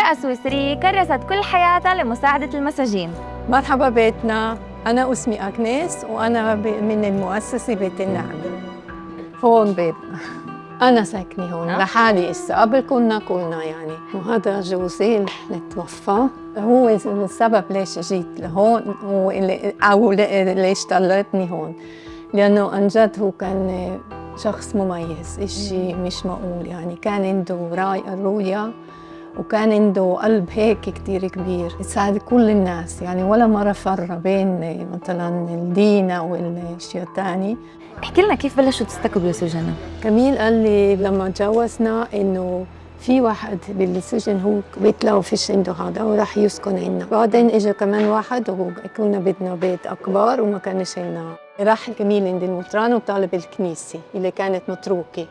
امرأة سويسرية كرست كل حياتها لمساعدة المساجين. مرحبا بيتنا، أنا اسمي أغنيس وأنا من المؤسسة بيت النعمة. هون بيتنا، أنا ساكنة هون لحالي إسا، قبل كنا يعني، وهذا جوزي اللي توفى هو السبب ليش جيت لهون أو ليش طلعتني هون، لأنه عن جد هو كان شخص مميز، إشي مش معقول يعني، كان عنده رؤية وكان عنده قلب هيك كتير كبير يساعد كل الناس يعني، ولا مرة فرق بين مثلا الدين أو الأشياء الثانية. احكي لنا كيف بلشوا تستقبلوا سجناء؟ كميل قال لي لما تجوزنا إنه في واحد بالسجن هو بيت له فيش عنده هذا وراح يسكن عنا، بعدين إجا كمان واحد وكنا بدنا بيت أكبر وما كانش عنا، راح كميل عند المطران وطالب الكنيسة اللي كانت متروكة.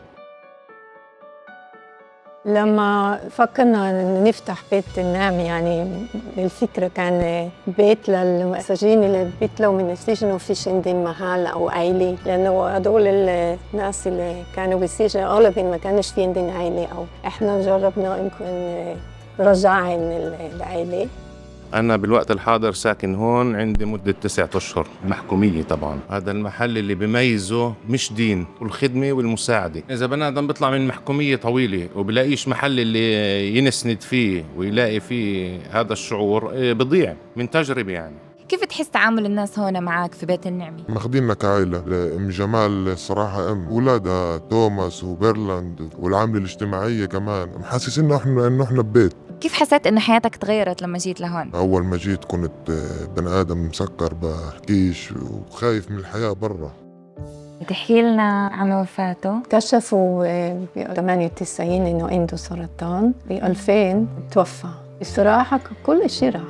لما فكرنا نفتح بيت النعمة يعني الفكرة كان بيت للمساجين اللي بيطلعوا من السجن وفيش عندهم محل أو عائلة، لأنه هدول الناس اللي كانوا بالسجن أغلبهم ما كانش في عندهم عائلة، أو إحنا جربنا يمكن رجعهم العائلة. أنا بالوقت الحاضر ساكن هون عندي مدة 9 أشهر محكومية. طبعاً هذا المحل اللي بيميزه مش دين والخدمة والمساعدة. إذا بني آدم بيطلع من محكومية طويلة وبلاقيش محل اللي ينسند فيه ويلاقي فيه هذا الشعور بضيع من تجربة يعني. كيف تحس تعامل الناس هون معك في بيت النعمة؟ ماخديننا كعائلة. أم جمال صراحة أولادها توماس وبيرلاند والعاملة الاجتماعية كمان محسسين إنه إحنا ببيت. كيف حسيت إنه حياتك تغيرت لما جيت لهون؟ أول ما جيت كنت بني آدم مسكر بحكيش وخايف من الحياة برا. تحكي لنا عن وفاته؟ كشفوا ب 98 إنه عنده سرطان، ب 2000 توفى. بصراحة كل شيء راح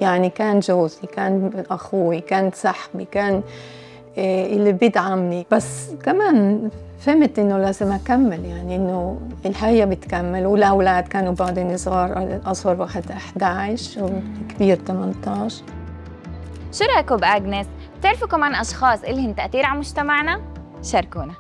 يعني، كان جوزي، كان أخوي، كان صاحبي، كان اللي بيدعمني، بس كمان فهمت إنه لازم أكمل يعني، إنه الحياة بتكمل، والأولاد كانوا بعدين صغار، الأصغر واحد 11 والكبير 18. شو رأيكم بأغنيس؟ بتعرفوا كمان أشخاص إلهم تأثير على مجتمعنا؟ شاركونا.